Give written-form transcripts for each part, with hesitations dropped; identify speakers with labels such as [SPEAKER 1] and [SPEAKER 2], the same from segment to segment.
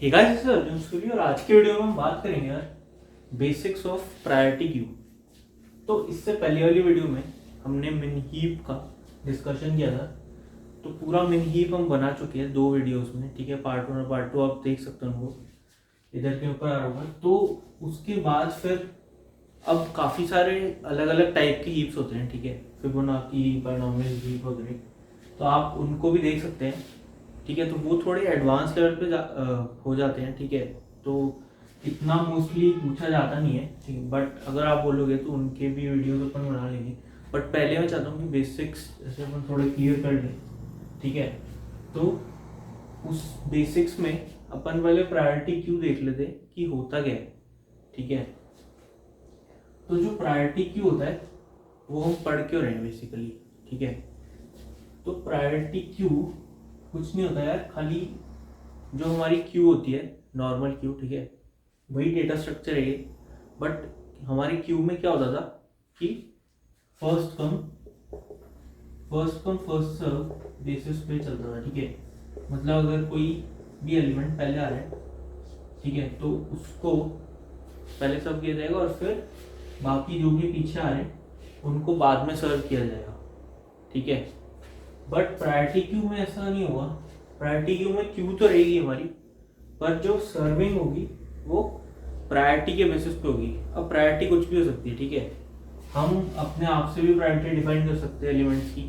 [SPEAKER 1] Hey guys, this is Arjun Suri और आज के वीडियो में हम बात करेंगे यार बेसिक्स ऑफ प्रायोरिटी क्यू। तो इससे पहले वाली वीडियो में हमने मिन हीप का डिस्कशन किया था। तो पूरा मिन हीप हम बना चुके हैं 2 वीडियोस में, ठीक है। पार्ट 1 और पार्ट 2 आप देख सकते हो, उनको इधर के ऊपर आ रहा होगा। तो उसके बाद फिर अब काफ़ी सारे अलग अलग टाइप के हीप्स होते हैं, ठीक है। फिबोनाची, बायनॉमियल हीप वगैरह, तो आप उनको भी देख सकते हैं, ठीक है। तो वो थोड़े एडवांस लेवल पे हो जाते हैं, ठीक है। तो इतना मोस्टली पूछा जाता नहीं है, ठीक है। बट अगर आप बोलोगे तो उनके भी वीडियोस अपन बना लेंगे। बट पहले मैं चाहता हूँ कि बेसिक्स जैसे अपन थोड़े क्लियर कर लें, ठीक है। तो उस बेसिक्स में अपन पहले प्रायोरिटी क्यू देख लेते कि होता क्या है, ठीक है। तो जो प्रायोरिटी क्यू होता है वो हम पढ़ क्यों रहे हैं बेसिकली, ठीक है। तो प्रायोरिटी क्यू कुछ नहीं होता यार, खाली जो हमारी क्यू होती है नॉर्मल क्यू, ठीक है, वही डेटा स्ट्रक्चर है। बट हमारी क्यू में क्या होता था कि first come first serve basis पे चलता था, ठीक है। मतलब अगर कोई भी एलिमेंट पहले आ रहा है, ठीक है, तो उसको पहले सर्व किया जाएगा और फिर बाकी जो भी पीछे आ रहे हैं उनको बाद में सर्व किया जाएगा, ठीक है। बट प्रायोरिटी क्यू में ऐसा नहीं होगा। प्रायोरिटी क्यू में क्यू तो रहेगी हमारी, पर जो सर्विंग होगी वो प्रायोरिटी के बेसिस पे होगी। अब प्रायोरिटी कुछ भी हो सकती है, ठीक है। हम अपने आप से भी प्रायोरिटी डिफाइन कर सकते हैं एलिमेंट्स की,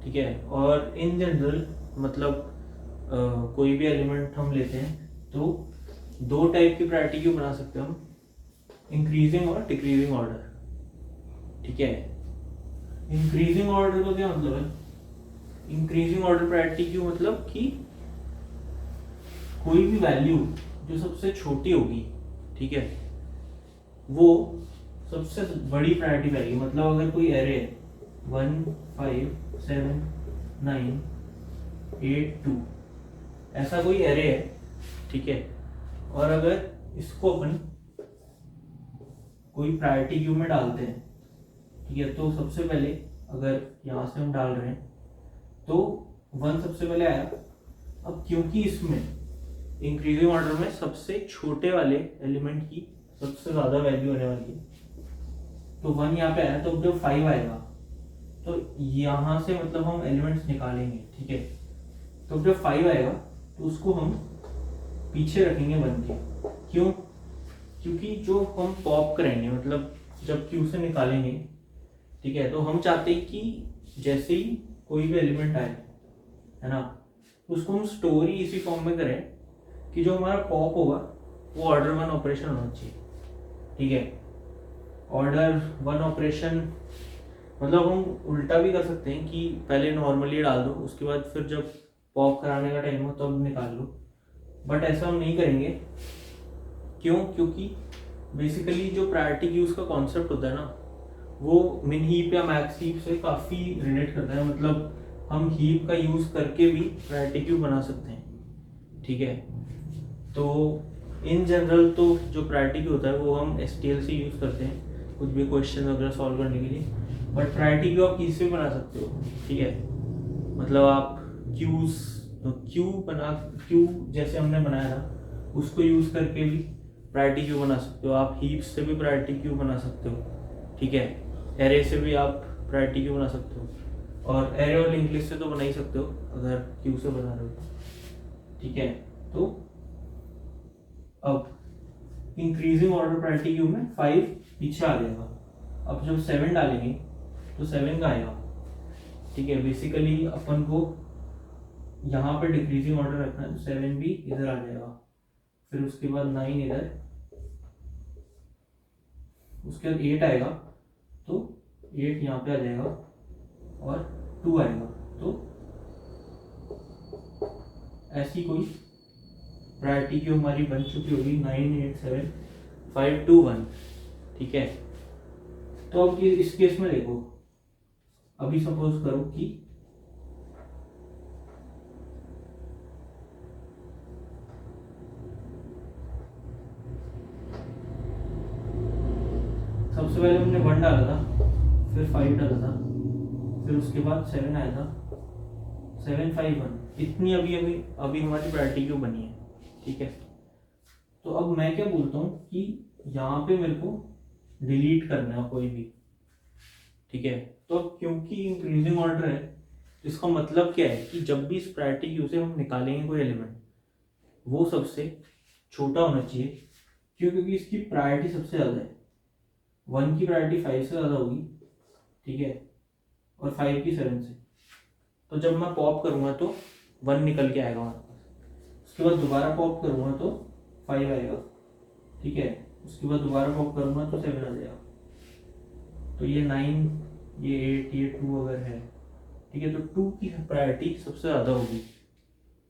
[SPEAKER 1] ठीक है। और इन जनरल मतलब कोई भी एलिमेंट हम लेते हैं तो 2 टाइप की प्रायोरिटी क्यू बना सकते हैं हम, इंक्रीजिंग और डिक्रीजिंग ऑर्डर, ठीक है। इंक्रीजिंग ऑर्डर का क्या मतलब है? इंक्रीजिंग ऑर्डर प्रायोरिटी क्यू मतलब कि कोई भी वैल्यू जो सबसे छोटी होगी, ठीक है, वो सबसे बड़ी प्रायोरिटी पाएगी। मतलब अगर कोई एरे है 1 5 7 9 8 2, ऐसा कोई एरे है, ठीक है। और अगर इसको अपन कोई प्रायोरिटी क्यू में डालते हैं, ठीक है, तो सबसे पहले अगर यहाँ से हम डाल रहे हैं तो 1 सबसे पहले आया। अब क्योंकि इसमें इंक्रीजिंग ऑर्डर में सबसे छोटे वाले एलिमेंट की सबसे ज्यादा वैल्यू होने वाली है, तो 1 यहाँ पे आया। तो जब 5 आएगा तो यहाँ से मतलब हम एलिमेंट्स निकालेंगे, ठीक है। तो जब 5 आएगा तो उसको हम पीछे रखेंगे 1 के। क्यों? क्योंकि जो हम पॉप करेंगे, मतलब जब क्यू से निकालेंगे, ठीक है, तो हम चाहते हैं कि जैसे ही कोई भी एलिमेंट आए, है ना, उसको हम स्टोर ही इसी फॉर्म में करें कि जो हमारा पॉप होगा वो ऑर्डर 1 ऑपरेशन होना चाहिए, ठीक है। ऑर्डर 1 ऑपरेशन मतलब हम उल्टा भी कर सकते हैं कि पहले नॉर्मली डाल दो, उसके बाद फिर जब पॉप कराने का टाइम हो तब तो निकाल लो। बट ऐसा हम नहीं करेंगे। क्यों? क्योंकि बेसिकली जो प्रायोरिटी क्यूज का कॉन्सेप्ट होता है ना, वो मिन हीप या मैक्स हीप से काफ़ी रिलेट करता है। मतलब हम हीप का यूज़ करके भी प्रायोरिटी क्यू बना सकते हैं, ठीक है। तो इन जनरल तो जो प्रायोरिटी क्यू होता है वो हम STL से यूज़ करते हैं कुछ भी क्वेश्चन वगैरह सॉल्व करने के लिए। बट प्रायोरिटी क्यू आप किसी से बना सकते हो, ठीक है। मतलब आप क्यू जैसे हमने बनाया था उसको यूज़ करके भी प्रायोरिटी क्यू बना सकते हो। आप हीप्स से भी प्रायोरिटी क्यू बना सकते हो, ठीक है। एरे से भी आप प्रायोरिटी क्यू बना सकते हो, और एरे और लिंक लिस्ट से तो बना ही सकते हो अगर क्यू से बना रहे हो, ठीक है। तो अब इंक्रीजिंग ऑर्डर प्रायोरिटी क्यू में 5 पीछे आ जाएगा। अब जब 7 डालेंगे तो 7 का आएगा, ठीक है। बेसिकली अपन को यहाँ पे डिक्रीजिंग ऑर्डर रखना है, तो 7 भी इधर आ जाएगा। फिर उसके बाद 9 इधर, उसके बाद 8 आएगा तो 8 यहाँ पे आ जाएगा और 2 आएगा। तो ऐसी कोई प्रायोरिटी क्यू हमारी बन चुकी होगी 9 8 7 5 2 1, ठीक है। तो अब इस केस में देखो, अभी सपोज करो कि सबसे पहले हमने 1 डाला था, फिर 5 डाला था, फिर उसके बाद 7 आया था, 7 5 1, इतनी अभी अभी अभी हमारी प्रायोरिटी क्यू बनी है, ठीक है। तो अब मैं क्या बोलता हूँ कि यहाँ पे मेरे को डिलीट करना है कोई भी, ठीक है। तो अब क्योंकि इंक्रीजिंग ऑर्डर है तो इसका मतलब क्या है कि जब भी इस प्रायोरिटी क्यू से हम निकालेंगे कोई एलिमेंट वो सबसे छोटा होना चाहिए। क्यों? क्योंकि इसकी प्रायोरिटी सबसे ज़्यादा है। 1 की प्रायोरिटी 5 से ज़्यादा होगी, ठीक है, और 5 की 7 से। तो जब मैं पॉप करूँगा तो 1 निकल के आएगा हमारे पास। उसके बाद दोबारा पॉप करूँगा तो 5 आएगा, ठीक है। उसके बाद दोबारा पॉप करूँगा तो 7 आ जाएगा। तो ये 9, ये 8, ये 2 अगर है, ठीक है, तो 2 की प्रायोरिटी सबसे ज़्यादा होगी।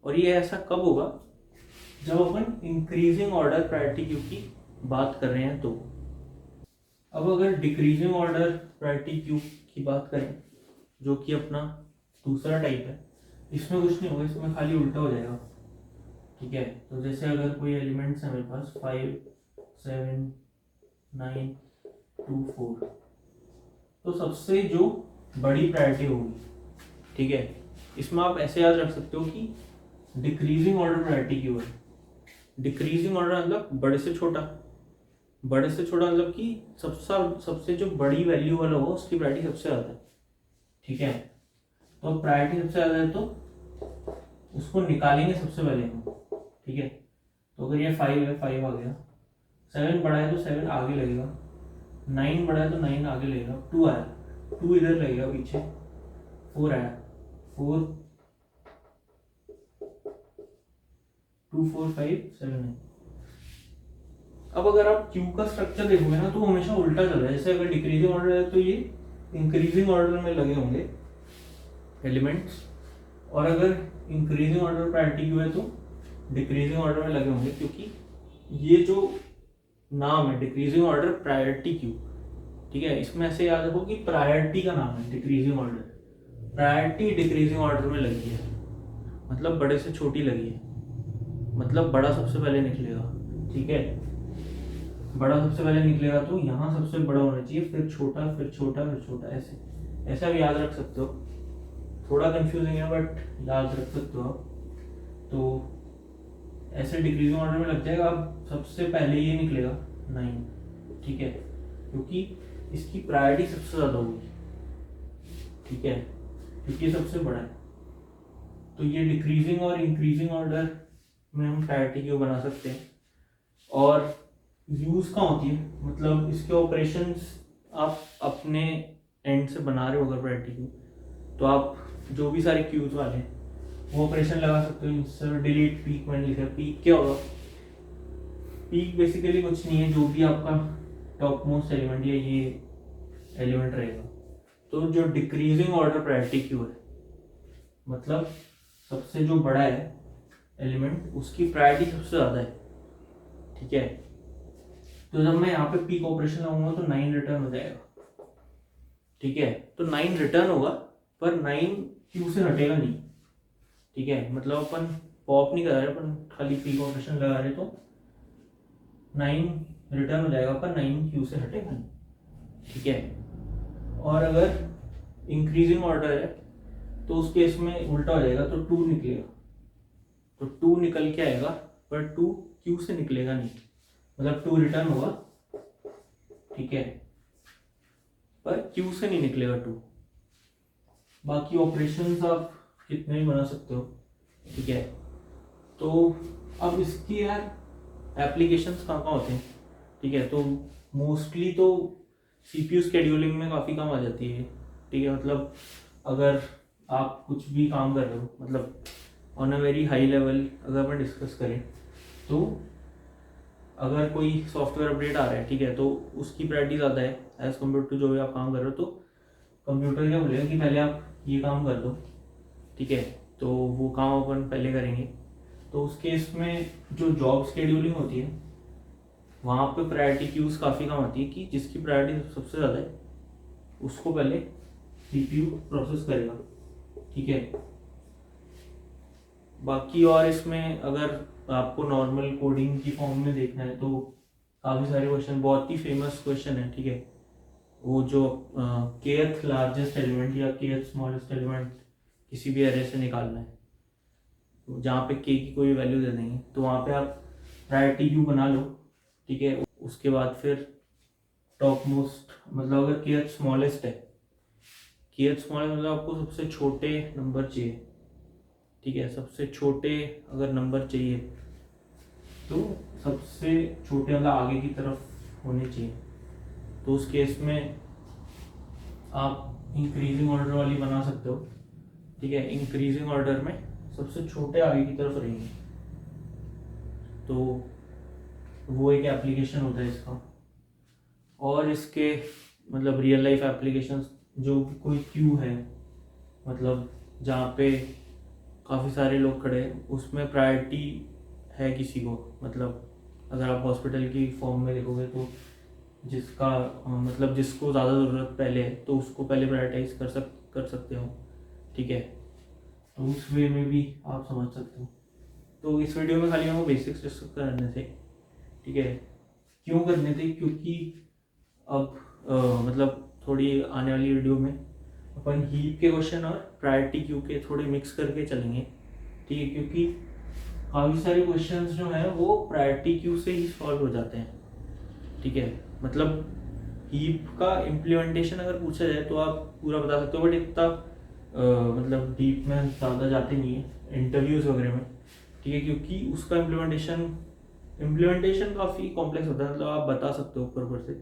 [SPEAKER 1] और ये ऐसा कब होगा? जब अपन इंक्रीजिंग ऑर्डर प्रायोरिटी क्यू की बात कर रहे हैं तो। अब अगर डिक्रीजिंग ऑर्डर प्रायोरिटी क्यू की बात करें, जो कि अपना दूसरा टाइप है, इसमें कुछ नहीं होगा, इसमें खाली उल्टा हो जाएगा, ठीक है। तो जैसे अगर कोई एलिमेंट्स है मेरे पास 5, 7, 9, 2, 4, तो सबसे जो बड़ी प्रायोरिटी होगी, ठीक है, इसमें आप ऐसे याद रख सकते हो कि डिक्रीजिंग ऑर्डर प्रायोरिटी क्यू है। डिक्रीजिंग ऑर्डर मतलब बड़े से छोटा, बड़े से छोटा मतलब कि सबसे जो बड़ी वैल्यू वाला होगा उसकी प्रायोरिटी सबसे ज़्यादा है, ठीक है। तो प्रायोरिटी सबसे ज़्यादा है तो उसको निकालेंगे सबसे पहले हम, ठीक है। तो अगर ये 5 है, 5 आ गया। 7 बड़ा है तो 7 आगे लगेगा। 9 बड़ा है तो 9 आगे लगेगा। 2 आया, 2 इधर लगेगा पीछे। 4 आया, 4, 2, 4, 5, 7 है। अब अगर आप क्यू का स्ट्रक्चर देखोगे ना तो हमेशा उल्टा चल रहा है। जैसे अगर डिक्रीजिंग ऑर्डर है तो ये इंक्रीजिंग ऑर्डर में लगे होंगे एलिमेंट्स, और अगर इंक्रीजिंग ऑर्डर प्रायोरिटी क्यू है तो डिक्रीजिंग ऑर्डर में लगे होंगे, क्योंकि ये जो नाम है डिक्रीजिंग ऑर्डर प्रायोरिटी क्यू, ठीक है, इसमें ऐसे याद रखो कि प्रायोरिटी का नाम है decreasing order. Priority decreasing order में लगी है, मतलब बड़े से छोटी लगी है, मतलब बड़ा सबसे पहले निकलेगा, ठीक है। बड़ा सबसे पहले निकलेगा तो यहाँ सबसे बड़ा होना चाहिए, फिर छोटा, फिर छोटा, फिर छोटा, ऐसे ऐसा भी याद रख सकते हो। थोड़ा कंफ्यूजिंग है बट याद रख सकते हो आप। तो ऐसे डिक्रीजिंग ऑर्डर में लग जाएगा। अब सबसे पहले ये निकलेगा 9, ठीक है, क्योंकि इसकी प्रायोरिटी सबसे ज़्यादा होगी, ठीक है, क्योंकि सबसे बड़ा है। तो ये डिक्रीजिंग और इंक्रीजिंग ऑर्डर में हम प्रायोरिटी क्यू बना सकते हैं। और यूज़ कहाँ होती है, मतलब इसके ऑपरेशंस आप अपने एंड से बना रहे हो अगर प्रायोरिटी क्यू, तो आप जो भी सारे क्यूज वाले वो ऑपरेशन लगा सकते हो। इंसर्ट, डिलीट, पीक मैंने लिखा। पीक क्या होगा? पीक बेसिकली कुछ नहीं है, जो भी आपका टॉप मोस्ट एलिमेंट या ये एलिमेंट रहेगा। तो जो डिक्रीजिंग ऑर्डर प्रायोरिटी क्यू है, मतलब सबसे जो बड़ा है एलिमेंट उसकी प्रायोरिटी सबसे ज़्यादा है, ठीक है। तो जब मैं यहाँ पे पीक ऑपरेशन लगाऊंगा तो 9 रिटर्न हो जाएगा, ठीक है। तो 9 रिटर्न होगा पर 9 क्यू से हटेगा नहीं, ठीक है। मतलब अपन पॉप नहीं करा रहे, अपन खाली पीक ऑपरेशन लगा रहे, तो 9 रिटर्न हो जाएगा पर 9 क्यू से हटेगा नहीं, ठीक है। और अगर इंक्रीजिंग ऑर्डर है तो उस केस में उल्टा हो जाएगा, तो 2 निकलेगा, तो 2 निकल के आएगा पर 2 क्यू से निकलेगा नहीं, मतलब 2 रिटर्न होगा, ठीक है, पर क्यू से नहीं निकलेगा 2। बाकी ऑपरेशंस आप कितने भी बना सकते हो, ठीक है। तो अब इसकी यार एप्लीकेशंस कहाँ होते हैं, ठीक है। तो मोस्टली तो सीपीयू शेड्यूलिंग में काफ़ी काम आ जाती है, ठीक है। मतलब अगर आप कुछ भी काम कर रहे हो, मतलब on a very high level अगर अपन डिस्कस करें, तो अगर कोई सॉफ्टवेयर अपडेट आ रहा है, ठीक है, तो उसकी प्रायोरिटी ज़्यादा है एज़ कम्पेयर टू जो भी आप काम कर रहे हो। तो कंप्यूटर क्या बोलेगा कि पहले आप ये काम कर दो, ठीक है, तो वो काम अपन पहले करेंगे। तो उस केस में जो जॉब शेड्यूलिंग होती है वहाँ पे प्रायोरिटी क्यूज काफ़ी कम आती है, कि जिसकी प्रायोरिटी सबसे ज़्यादा है उसको पहले सीपीयू प्रोसेस करेगा, ठीक है। बाकी और इसमें अगर आपको नॉर्मल कोडिंग की फॉर्म में देखना है तो काफ़ी सारे क्वेश्चन, बहुत ही फेमस क्वेश्चन है, ठीक है, वो जो kth लार्जेस्ट एलिमेंट या kth स्मॉलेस्ट एलिमेंट किसी भी एरे से निकालना है, तो जहाँ पे के की कोई वैल्यू दे देंगे, तो वहाँ पे आप प्रायोरिटी क्यू बना लो, ठीक है। उसके बाद फिर टॉप मोस्ट, मतलब अगर के एच स्मॉलेस्ट है, के एच स्मॉलेस्ट मतलब आपको सबसे छोटे नंबर चाहिए, ठीक है। सबसे छोटे अगर नंबर चाहिए तो सबसे छोटे मतलब आगे की तरफ होने चाहिए, तो उस केस में आप इंक्रीजिंग ऑर्डर वाली बना सकते हो, ठीक है। इंक्रीजिंग ऑर्डर में सबसे छोटे आगे की तरफ रहेंगे, तो वो एक एप्लीकेशन होता है इसका। और इसके मतलब रियल लाइफ एप्लीकेशंस, जो कोई क्यू है, मतलब जहाँ पे काफ़ी सारे लोग खड़े हैं, उसमें प्रायोरिटी है किसी को, मतलब अगर आप हॉस्पिटल की फॉर्म में देखोगे तो जिसका मतलब जिसको ज़्यादा ज़रूरत पहले है तो उसको पहले प्रायोरिटाइज कर सकते हो, ठीक है। तो उस वे में भी आप समझ सकते हो। तो इस वीडियो में खाली हमको बेसिक्स डिस्कस करने थे, ठीक है। क्यों करने थे? क्योंकि अब मतलब थोड़ी आने वाली वीडियो में अपन हीप के क्वेश्चन और प्रायोरिटी क्यू के थोड़े मिक्स करके चलेंगे, ठीक है। क्योंकि काफ़ी सारे क्वेश्चंस जो हैं वो प्रायोरिटी क्यू से ही सॉल्व हो जाते हैं, ठीक है। मतलब हीप का इम्प्लीमेंटेशन अगर पूछा जाए तो आप पूरा बता सकते हो, बट इतना मतलब डीप में ज़्यादा जाते नहीं है इंटरव्यूज़ वगैरह में, ठीक है। क्योंकि उसका इम्प्लीमेंटेशन काफ़ी कॉम्प्लेक्स होता है, मतलब आप बता सकते हो ऊपर से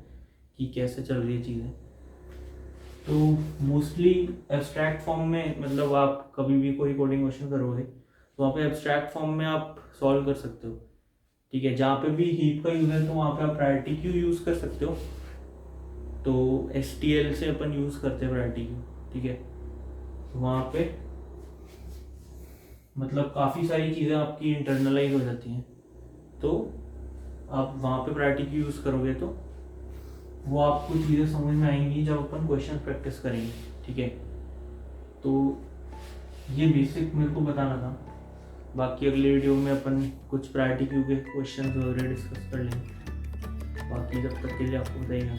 [SPEAKER 1] कि कैसे चल रही है चीज़ें। तो मोस्टली एब्स्ट्रैक्ट फॉर्म में, मतलब आप कभी भी कोई कोडिंग क्वेश्चन करोगे तो वहाँ पे एब्स्ट्रैक्ट फॉर्म में आप सॉल्व कर सकते हो, ठीक है। जहाँ पे भी हीप का यूज़ है तो वहाँ पे आप प्रायोरिटी क्यू यूज़ कर सकते हो। तो STL से अपन यूज़ करते हैं प्रायोरिटी क्यू, ठीक है। तो वहाँ पे मतलब काफ़ी सारी चीज़ें आपकी इंटरनलाइज हो जाती हैं, तो आप वहाँ पे प्रायोरिटी क्यू यूज़ करोगे तो वो आपको चीज़ें समझ में आएंगी जब अपन क्वेश्चन प्रैक्टिस करेंगे, ठीक है। तो ये बेसिक मेरे को बताना था, बाकी अगले वीडियो में अपन कुछ प्रायोरिटी क्यू के क्वेश्चन वगैरह डिस्कस कर लेंगे। बाकी जब तक के लिए आपको बताइएगा।